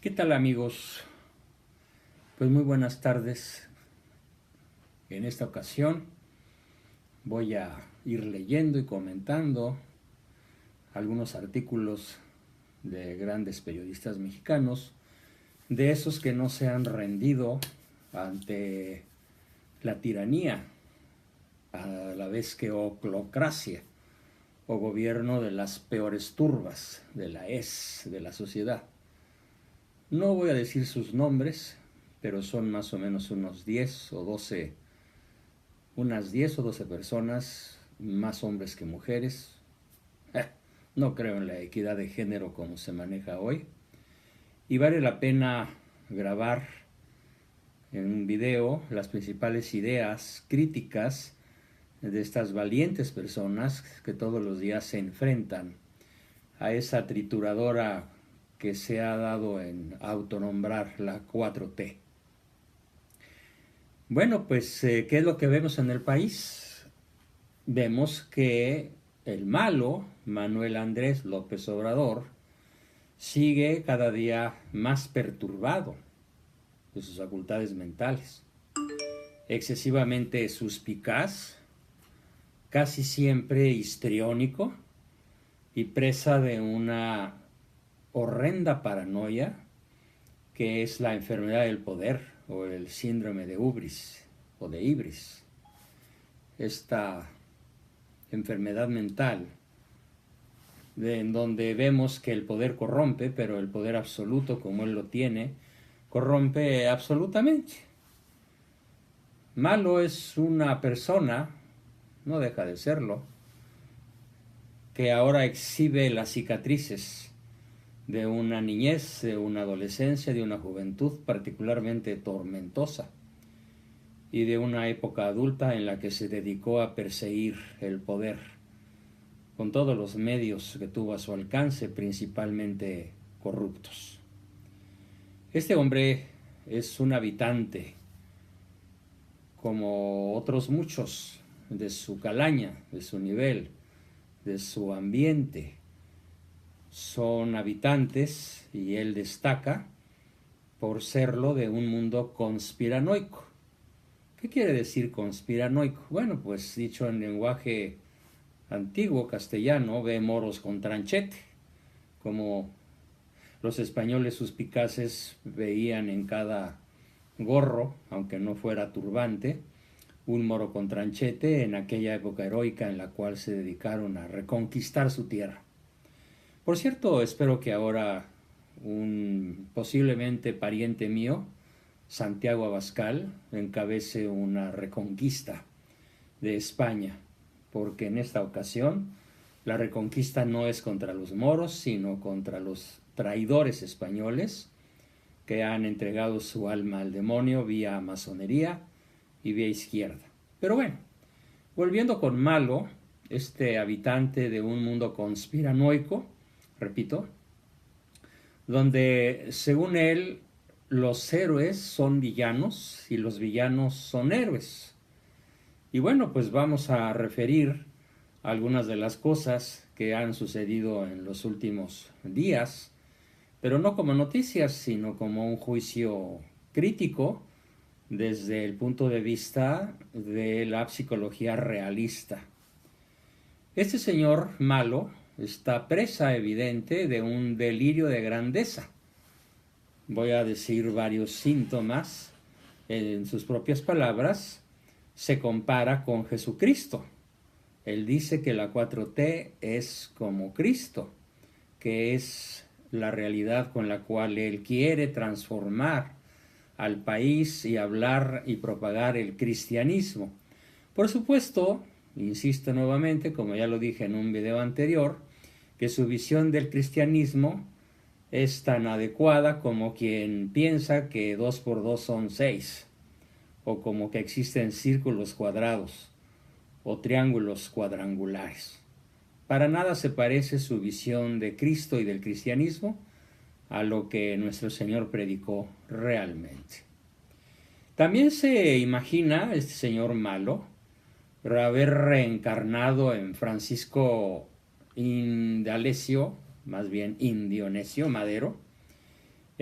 ¿Qué tal, amigos? Pues muy buenas tardes. En esta ocasión voy a ir leyendo y comentando algunos artículos de grandes periodistas mexicanos, de esos que no se han rendido ante la tiranía, a la vez que oclocracia o gobierno de las peores turbas de la sociedad. No voy a decir sus nombres, pero son más o menos unas 10 o 12 personas, más hombres que mujeres. No creo en la equidad de género como se maneja hoy. Y vale la pena grabar en un video las principales ideas críticas de estas valientes personas que todos los días se enfrentan a esa trituradora que se ha dado en autonombrar la 4T. Bueno, pues, ¿qué es lo que vemos en el país? Vemos que el malo, Manuel Andrés López Obrador, sigue cada día más perturbado de sus facultades mentales, excesivamente suspicaz, casi siempre histriónico y presa de una horrenda paranoia que es la enfermedad del poder o el síndrome de Ubris o de Ibris. Esta enfermedad mental en donde vemos que el poder corrompe, pero el poder absoluto, como él lo tiene, corrompe absolutamente. Malo es una persona, no deja de serlo, que ahora exhibe las cicatrices de una niñez, de una adolescencia, de una juventud particularmente tormentosa y de una época adulta en la que se dedicó a perseguir el poder con todos los medios que tuvo a su alcance, principalmente corruptos. Este hombre es un habitante, como otros muchos, de su calaña, de su nivel, de su ambiente. Son habitantes, y él destaca por serlo, de un mundo conspiranoico. ¿Qué quiere decir conspiranoico? Bueno, pues dicho en lenguaje antiguo castellano, ve moros con tranchete, como los españoles suspicaces veían en cada gorro, aunque no fuera turbante, un moro con tranchete en aquella época heroica en la cual se dedicaron a reconquistar su tierra. Por cierto, espero que ahora un posiblemente pariente mío, Santiago Abascal, encabece una reconquista de España, porque en esta ocasión la reconquista no es contra los moros, sino contra los traidores españoles que han entregado su alma al demonio vía masonería y vía izquierda. Pero bueno, volviendo con Malo, este habitante de un mundo conspiranoico, repito, donde según él los héroes son villanos y los villanos son héroes. Y bueno, pues vamos a referir algunas de las cosas que han sucedido en los últimos días, pero no como noticias, sino como un juicio crítico desde el punto de vista de la psicología realista. Este señor Malo está presa evidente de un delirio de grandeza. Voy a decir varios síntomas. En sus propias palabras, se compara con Jesucristo. Él dice que la 4T es como Cristo, que es la realidad con la cual él quiere transformar al país y hablar y propagar el cristianismo. Por supuesto, insisto nuevamente, como ya lo dije en un video anterior, que su visión del cristianismo es tan adecuada como quien piensa que 2 por 2 son 6, o como que existen círculos cuadrados o triángulos cuadrangulares. Para nada se parece su visión de Cristo y del cristianismo a lo que nuestro Señor predicó realmente. También se imagina este señor Malo haber reencarnado en Francisco Indalecio, más bien Indionesio Madero,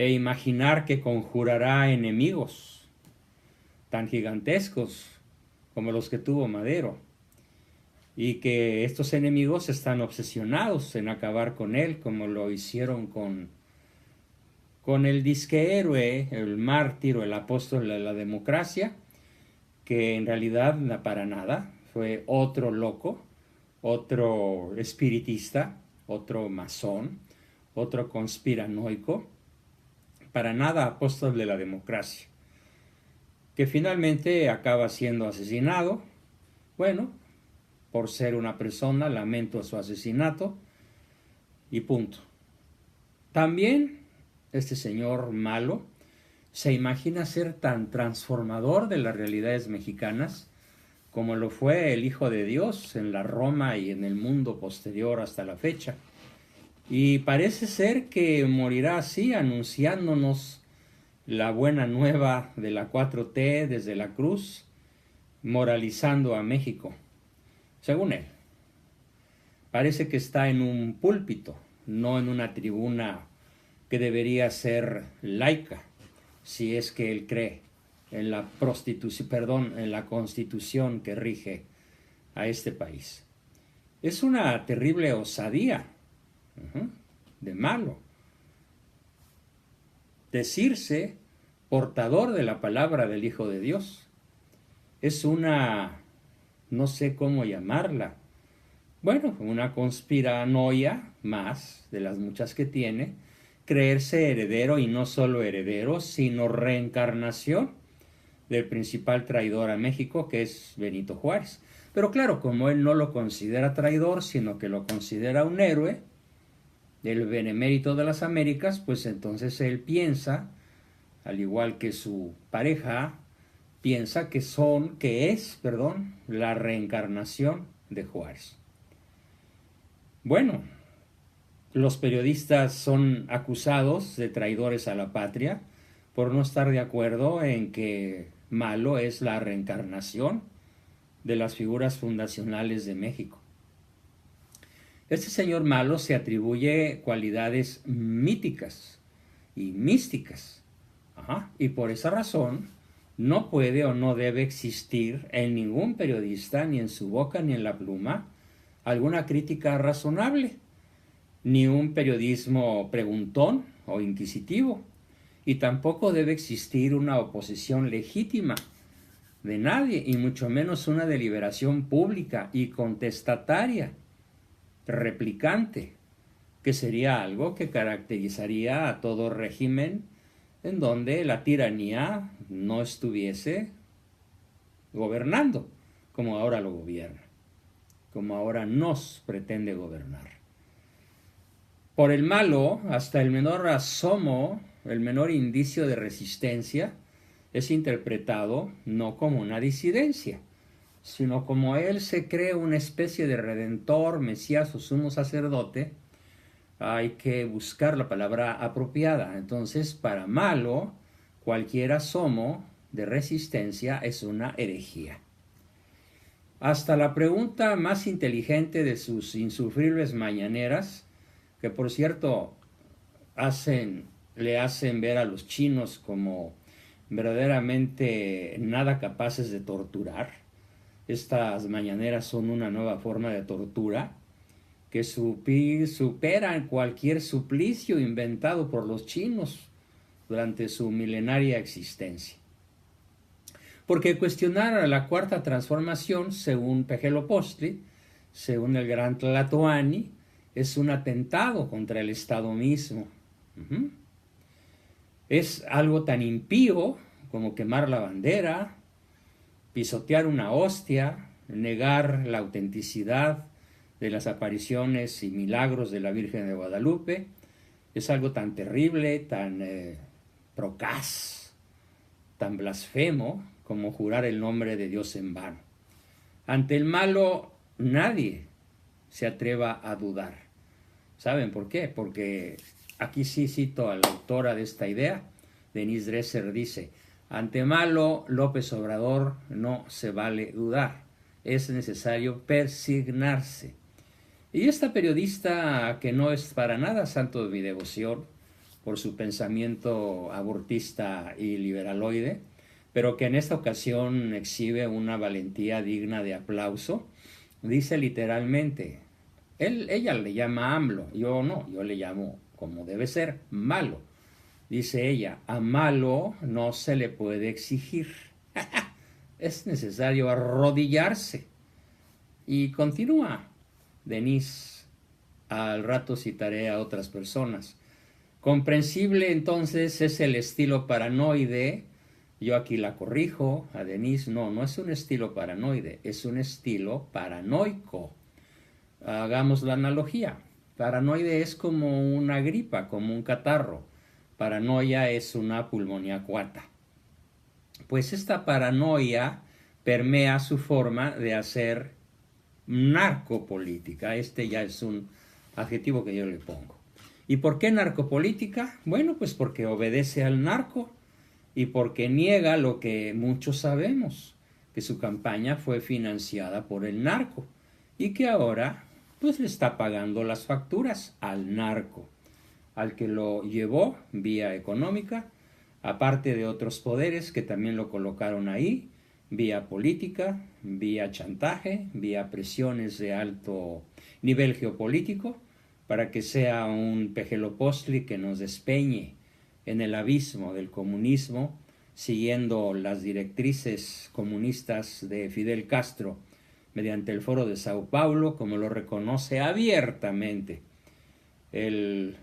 e imaginar que conjurará enemigos tan gigantescos como los que tuvo Madero, y que estos enemigos están obsesionados en acabar con él, como lo hicieron con el disque héroe, el mártir o el apóstol de la democracia, que en realidad para nada, fue otro loco, otro espiritista, otro masón, otro conspiranoico, para nada apóstol de la democracia, que finalmente acaba siendo asesinado. Bueno, por ser una persona, lamento su asesinato y punto. También este señor malo se imagina ser tan transformador de las realidades mexicanas como lo fue el Hijo de Dios en la Roma y en el mundo posterior hasta la fecha. Y parece ser que morirá así, anunciándonos la buena nueva de la 4T desde la cruz, moralizando a México. Según él, parece que está en un púlpito, no en una tribuna que debería ser laica, si es que él cree en la en la constitución que rige a este país. Es una terrible osadía de malo decirse portador de la palabra del Hijo de Dios. Es una, no sé cómo llamarla, bueno, una conspiranoia más de las muchas que tiene, creerse heredero, y no solo heredero, sino reencarnación del principal traidor a México, que es Benito Juárez. Pero claro, como él no lo considera traidor, sino que lo considera un héroe, el benemérito de las Américas, pues entonces él piensa, al igual que su pareja, piensa que es la reencarnación de Juárez. Bueno, los periodistas son acusados de traidores a la patria por no estar de acuerdo en que Malo es la reencarnación de las figuras fundacionales de México. Este señor Malo se atribuye cualidades míticas y místicas. Y por esa razón no puede o no debe existir en ningún periodista, ni en su boca ni en la pluma, alguna crítica razonable, ni un periodismo preguntón o inquisitivo, y tampoco debe existir una oposición legítima de nadie, y mucho menos una deliberación pública y contestataria, replicante, que sería algo que caracterizaría a todo régimen en donde la tiranía no estuviese gobernando como ahora lo gobierna, como ahora nos pretende gobernar. Por el malo, hasta el menor asomo, el menor indicio de resistencia es interpretado no como una disidencia, sino como él se cree una especie de redentor, mesías o sumo sacerdote. Hay que buscar la palabra apropiada. Entonces, para malo, cualquier asomo de resistencia es una herejía. Hasta la pregunta más inteligente de sus insufribles mañaneras, que por cierto le hacen ver a los chinos como verdaderamente nada capaces de torturar. Estas mañaneras son una nueva forma de tortura que superan cualquier suplicio inventado por los chinos durante su milenaria existencia. Porque cuestionar a la cuarta transformación, según Pejelopostli, según el gran Tlatoani, es un atentado contra el Estado mismo. Es algo tan impío como quemar la bandera, pisotear una hostia, negar la autenticidad de las apariciones y milagros de la Virgen de Guadalupe. Es algo tan terrible, tan procaz, tan blasfemo como jurar el nombre de Dios en vano. Ante el malo nadie se atreva a dudar. ¿Saben por qué? Porque aquí sí cito a la autora de esta idea, Denise Dresser, dice: ante malo, López Obrador, no se vale dudar, es necesario persignarse. Y esta periodista, que no es para nada santo de mi devoción, por su pensamiento abortista y liberaloide, pero que en esta ocasión exhibe una valentía digna de aplauso. Dice literalmente, ella le llama AMLO, yo no, yo le llamo como debe ser, malo. Dice ella, a malo no se le puede exigir. Es necesario arrodillarse. Y continúa, Denise, al rato citaré a otras personas. Comprensible entonces es el estilo paranoide. Yo aquí la corrijo a Denise, no, no es un estilo paranoide, es un estilo paranoico. Hagamos la analogía. Paranoide es como una gripa, como un catarro. Paranoia es una pulmonía acuata. Pues esta paranoia permea su forma de hacer narcopolítica. Este ya es un adjetivo que yo le pongo. ¿Y por qué narcopolítica? Bueno, pues porque obedece al narco y porque niega lo que muchos sabemos, que su campaña fue financiada por el narco y que ahora pues le está pagando las facturas al narco, al que lo llevó vía económica, aparte de otros poderes que también lo colocaron ahí, vía política, vía chantaje, vía presiones de alto nivel geopolítico, para que sea un Pejelopostli que nos despeñe en el abismo del comunismo, siguiendo las directrices comunistas de Fidel Castro, mediante el Foro de Sao Paulo, como lo reconoce abiertamente el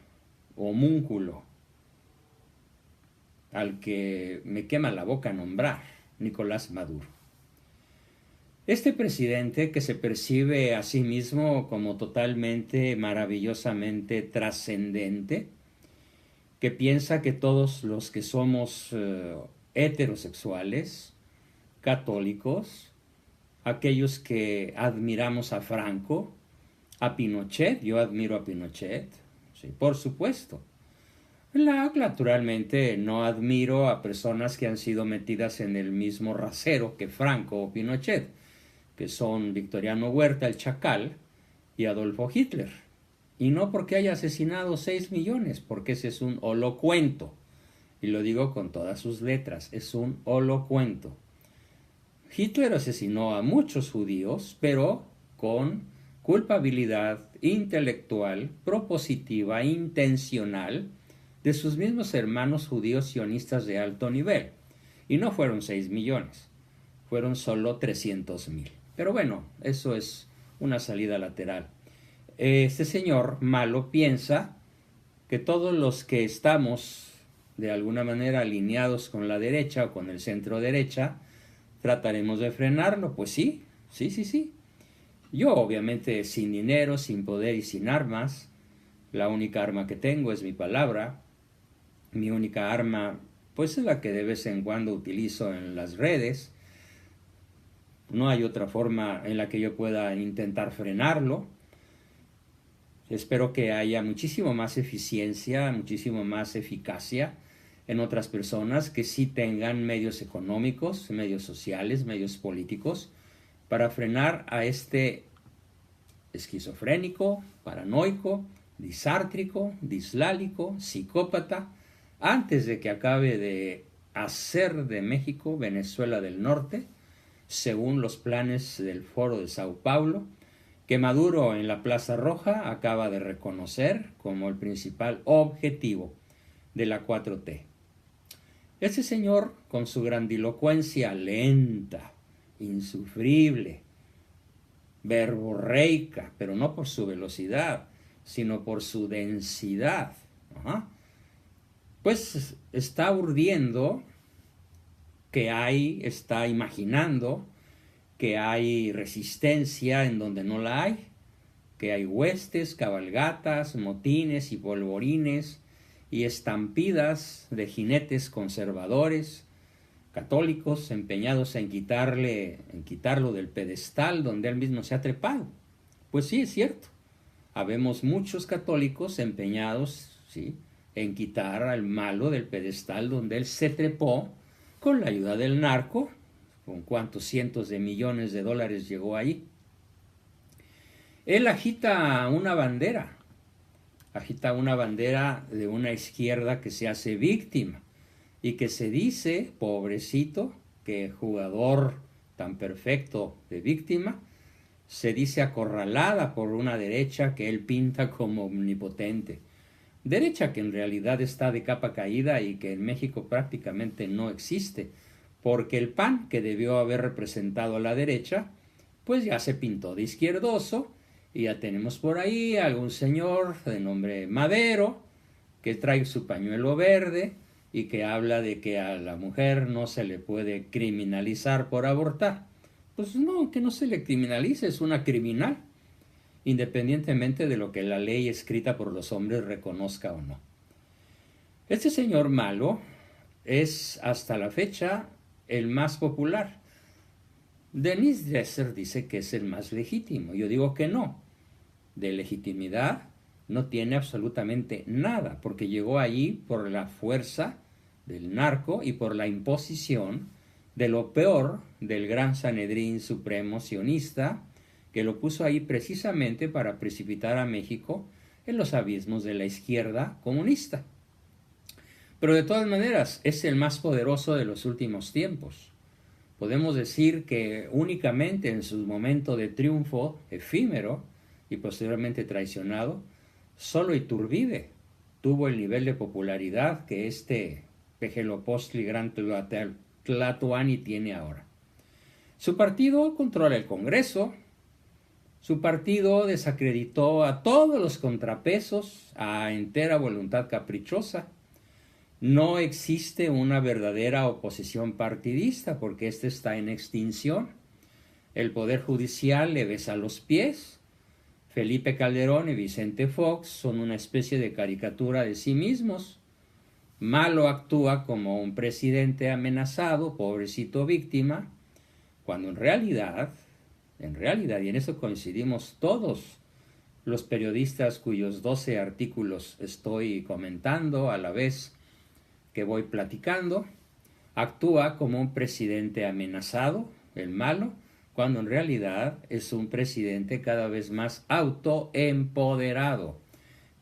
homúnculo al que me quema la boca nombrar, Nicolás Maduro. Este presidente, que se percibe a sí mismo como totalmente, maravillosamente trascendente, que piensa que todos los que somos heterosexuales, católicos, aquellos que admiramos a Franco, a Pinochet, yo admiro a Pinochet, sí, por supuesto. Naturalmente no admiro a personas que han sido metidas en el mismo rasero que Franco o Pinochet, que son Victoriano Huerta, el Chacal, y Adolfo Hitler. Y no porque haya asesinado 6 millones, porque ese es un holocuento. Y lo digo con todas sus letras, es un holocuento. Hitler asesinó a muchos judíos, pero con culpabilidad intelectual, propositiva, intencional, de sus mismos hermanos judíos sionistas de alto nivel. Y no fueron 6 millones, fueron solo 300,000. Pero bueno, eso es una salida lateral. Este señor malo piensa que todos los que estamos de alguna manera alineados con la derecha o con el centro derecha, trataremos de frenarlo. Pues sí. Yo obviamente sin dinero, sin poder y sin armas, la única arma que tengo es mi palabra. Mi única arma pues es la que de vez en cuando utilizo en las redes. No hay otra forma en la que yo pueda intentar frenarlo. Espero que haya muchísimo más eficiencia, muchísimo más eficacia en otras personas que sí tengan medios económicos, medios sociales, medios políticos, para frenar a este esquizofrénico, paranoico, disártrico, dislálico, psicópata, antes de que acabe de hacer de México Venezuela del Norte, según los planes del Foro de Sao Paulo, que Maduro en la Plaza Roja acaba de reconocer como el principal objetivo de la 4T. Este señor, con su grandilocuencia lenta, insufrible, verborreica, pero no por su velocidad, sino por su densidad, pues está urdiendo está imaginando que hay resistencia en donde no la hay, que hay huestes, cabalgatas, motines y polvorines y estampidas de jinetes conservadores, católicos, empeñados en quitarlo del pedestal donde él mismo se ha trepado. Pues sí, es cierto. Habemos muchos católicos empeñados, ¿sí?, en quitar al malo del pedestal donde él se trepó con la ayuda del narco. ¿Con cuántos cientos de millones de dólares llegó ahí? Él agita una bandera agita una bandera de una izquierda que se hace víctima y que se dice, pobrecito, que jugador tan perfecto de víctima, se dice acorralada por una derecha que él pinta como omnipotente. Derecha que en realidad está de capa caída y que en México prácticamente no existe, porque el PAN, que debió haber representado a la derecha, pues ya se pintó de izquierdoso, y ya tenemos por ahí algún señor de nombre Madero, que trae su pañuelo verde y que habla de que a la mujer no se le puede criminalizar por abortar. Pues no, que no se le criminalice, es una criminal, independientemente de lo que la ley escrita por los hombres reconozca o no. Este señor malo es hasta la fecha el más popular. Denise Dresser dice que es el más legítimo. Yo digo que no. De legitimidad no tiene absolutamente nada, porque llegó allí por la fuerza del narco y por la imposición de lo peor del gran Sanedrín Supremo sionista, que lo puso ahí precisamente para precipitar a México en los abismos de la izquierda comunista. Pero de todas maneras es el más poderoso de los últimos tiempos. Podemos decir que únicamente en su momento de triunfo efímero y posteriormente traicionado, solo Iturbide tuvo el nivel de popularidad que este Pejelopostli Gran Tlatoani tiene ahora. Su partido controla el Congreso, su partido desacreditó a todos los contrapesos a entera voluntad caprichosa. No existe una verdadera oposición partidista porque ésta está en extinción. El Poder Judicial le besa los pies. Felipe Calderón y Vicente Fox son una especie de caricatura de sí mismos. Malo actúa como un presidente amenazado, pobrecito víctima, cuando en realidad, y en eso coincidimos todos los periodistas cuyos 12 artículos estoy comentando a la vez que voy platicando, actúa como un presidente amenazado, el malo, cuando en realidad es un presidente cada vez más autoempoderado,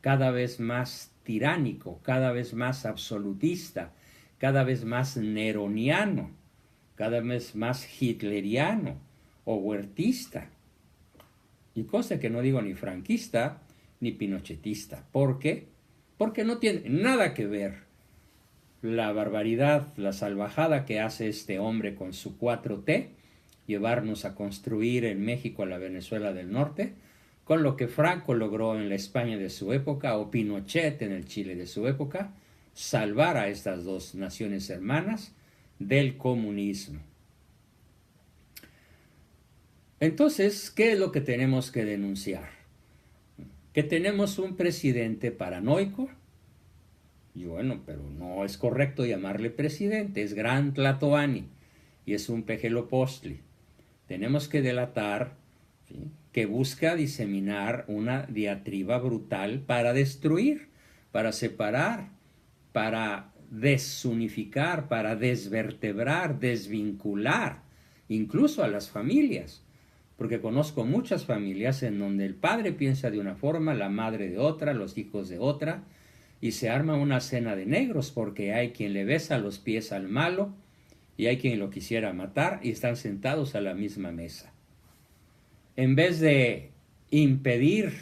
cada vez más tiránico, cada vez más absolutista, cada vez más neroniano, cada vez más hitleriano o huertista. Y cosa que no digo ni franquista ni pinochetista. ¿Por qué? Porque no tiene nada que ver la barbaridad, la salvajada que hace este hombre con su 4T, llevarnos a construir en México a la Venezuela del Norte, con lo que Franco logró en la España de su época, o Pinochet en el Chile de su época, salvar a estas dos naciones hermanas del comunismo. Entonces, ¿qué es lo que tenemos que denunciar? Que tenemos un presidente paranoico. Y bueno, pero no es correcto llamarle presidente, es Gran Tlatoani y es un Pejelopostli. Tenemos que delatar, ¿sí?, que busca diseminar una diatriba brutal para destruir, para separar, para desunificar, para desvertebrar, desvincular, incluso a las familias. Porque conozco muchas familias en donde el padre piensa de una forma, la madre de otra, los hijos de otra, y se arma una cena de negros porque hay quien le besa los pies al malo y hay quien lo quisiera matar y están sentados a la misma mesa. En vez de impedir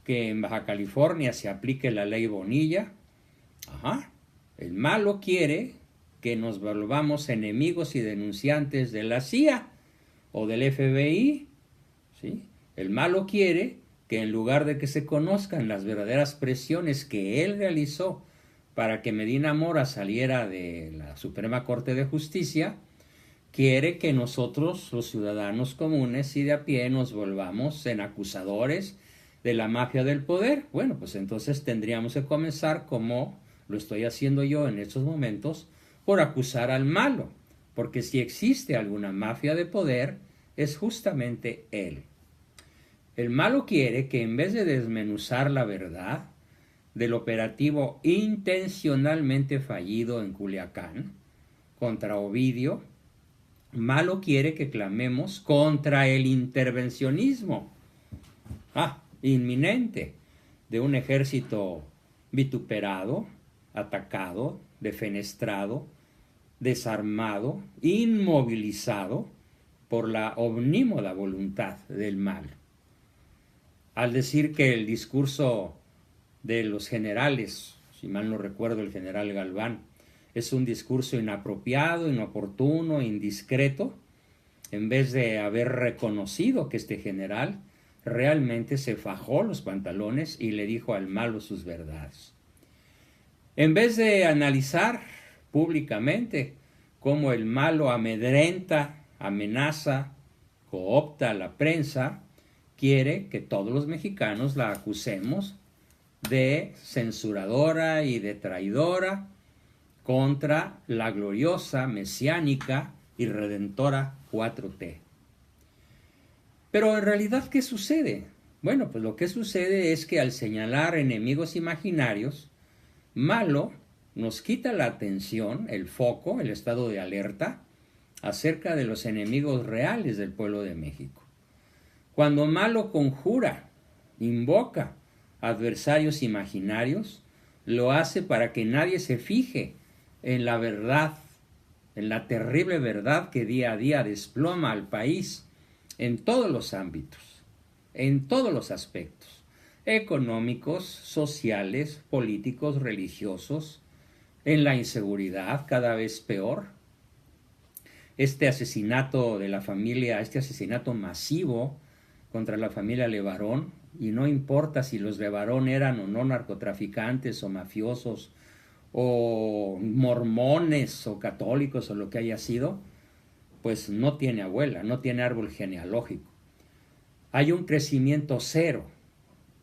que en Baja California se aplique la ley Bonilla, el malo quiere que nos volvamos enemigos y denunciantes de la CIA o del FBI, ¿sí? El malo quiere que en lugar de que se conozcan las verdaderas presiones que él realizó para que Medina Mora saliera de la Suprema Corte de Justicia, quiere que nosotros, los ciudadanos comunes y de a pie, nos volvamos en acusadores de la mafia del poder. Bueno, pues entonces tendríamos que comenzar, como lo estoy haciendo yo en estos momentos, por acusar al malo, porque si existe alguna mafia de poder, es justamente él. El malo quiere que en vez de desmenuzar la verdad del operativo intencionalmente fallido en Culiacán contra Ovidio, malo quiere que clamemos contra el intervencionismo inminente de un ejército vituperado, atacado, defenestrado, desarmado, inmovilizado por la omnímoda voluntad del mal. Al decir que el discurso de los generales, si mal no recuerdo el general Galván, es un discurso inapropiado, inoportuno, indiscreto, en vez de haber reconocido que este general realmente se fajó los pantalones y le dijo al malo sus verdades. En vez de analizar públicamente cómo el malo amedrenta, amenaza, coopta a la prensa, quiere que todos los mexicanos la acusemos de censuradora y de traidora contra la gloriosa, mesiánica y redentora 4T. Pero en realidad, ¿qué sucede? Bueno, pues lo que sucede es que al señalar enemigos imaginarios, malo nos quita la atención, el foco, el estado de alerta, acerca de los enemigos reales del pueblo de México. Cuando malo conjura, invoca adversarios imaginarios, lo hace para que nadie se fije en la verdad, en la terrible verdad que día a día desploma al país en todos los ámbitos, en todos los aspectos, económicos, sociales, políticos, religiosos, en la inseguridad cada vez peor. Este asesinato de la familia, este asesinato masivo contra la familia Levarón, y no importa si los Levarón eran o no narcotraficantes o mafiosos o mormones o católicos o lo que haya sido, pues no tiene abuela, no tiene árbol genealógico. Hay un crecimiento cero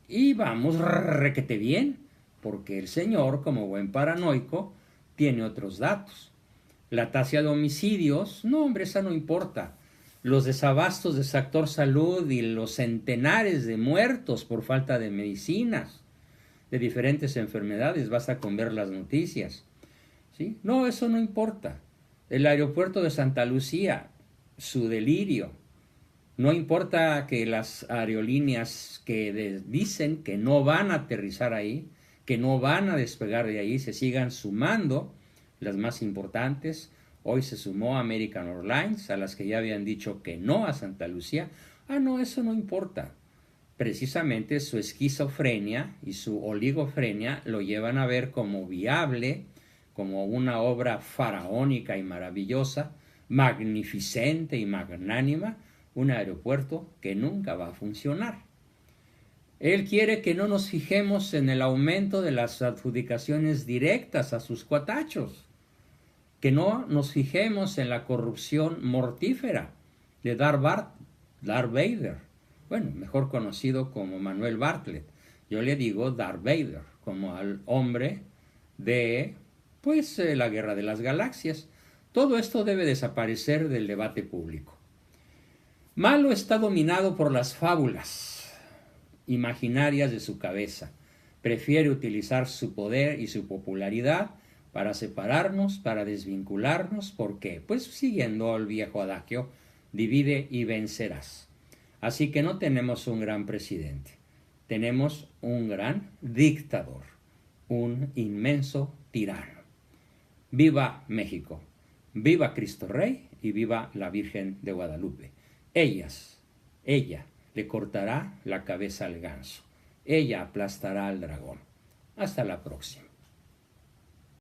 y vamos requete bien, porque el señor, como buen paranoico, tiene otros datos. La tasa de homicidios, no hombre, esa no importa. Los desabastos de sector salud y los centenares de muertos por falta de medicinas, de diferentes enfermedades, basta con ver las noticias. ¿Sí? No, eso no importa. El aeropuerto de Santa Lucía, su delirio. No importa que las aerolíneas que dicen que no van a aterrizar ahí, que no van a despegar de ahí, se sigan sumando, las más importantes. Hoy se sumó American Airlines, a las que ya habían dicho que no a Santa Lucía. Ah, no, eso no importa. Precisamente su esquizofrenia y su oligofrenia lo llevan a ver como viable, como una obra faraónica y maravillosa, magnificente y magnánima, un aeropuerto que nunca va a funcionar. Él quiere que no nos fijemos en el aumento de las adjudicaciones directas a sus cuatachos, que no nos fijemos en la corrupción mortífera de Darth Vader, bueno, mejor conocido como Manuel Bartlett. Yo le digo Darth Vader, como al hombre de, pues, la Guerra de las Galaxias. Todo esto debe desaparecer del debate público. Malo está dominado por las fábulas imaginarias de su cabeza. Prefiere utilizar su poder y su popularidad para separarnos, para desvincularnos. ¿Por qué? Pues siguiendo el viejo adagio, divide y vencerás. Así que no tenemos un gran presidente, tenemos un gran dictador, un inmenso tirano. Viva México, viva Cristo Rey y viva la Virgen de Guadalupe. Ella le cortará la cabeza al ganso, ella aplastará al dragón. Hasta la próxima.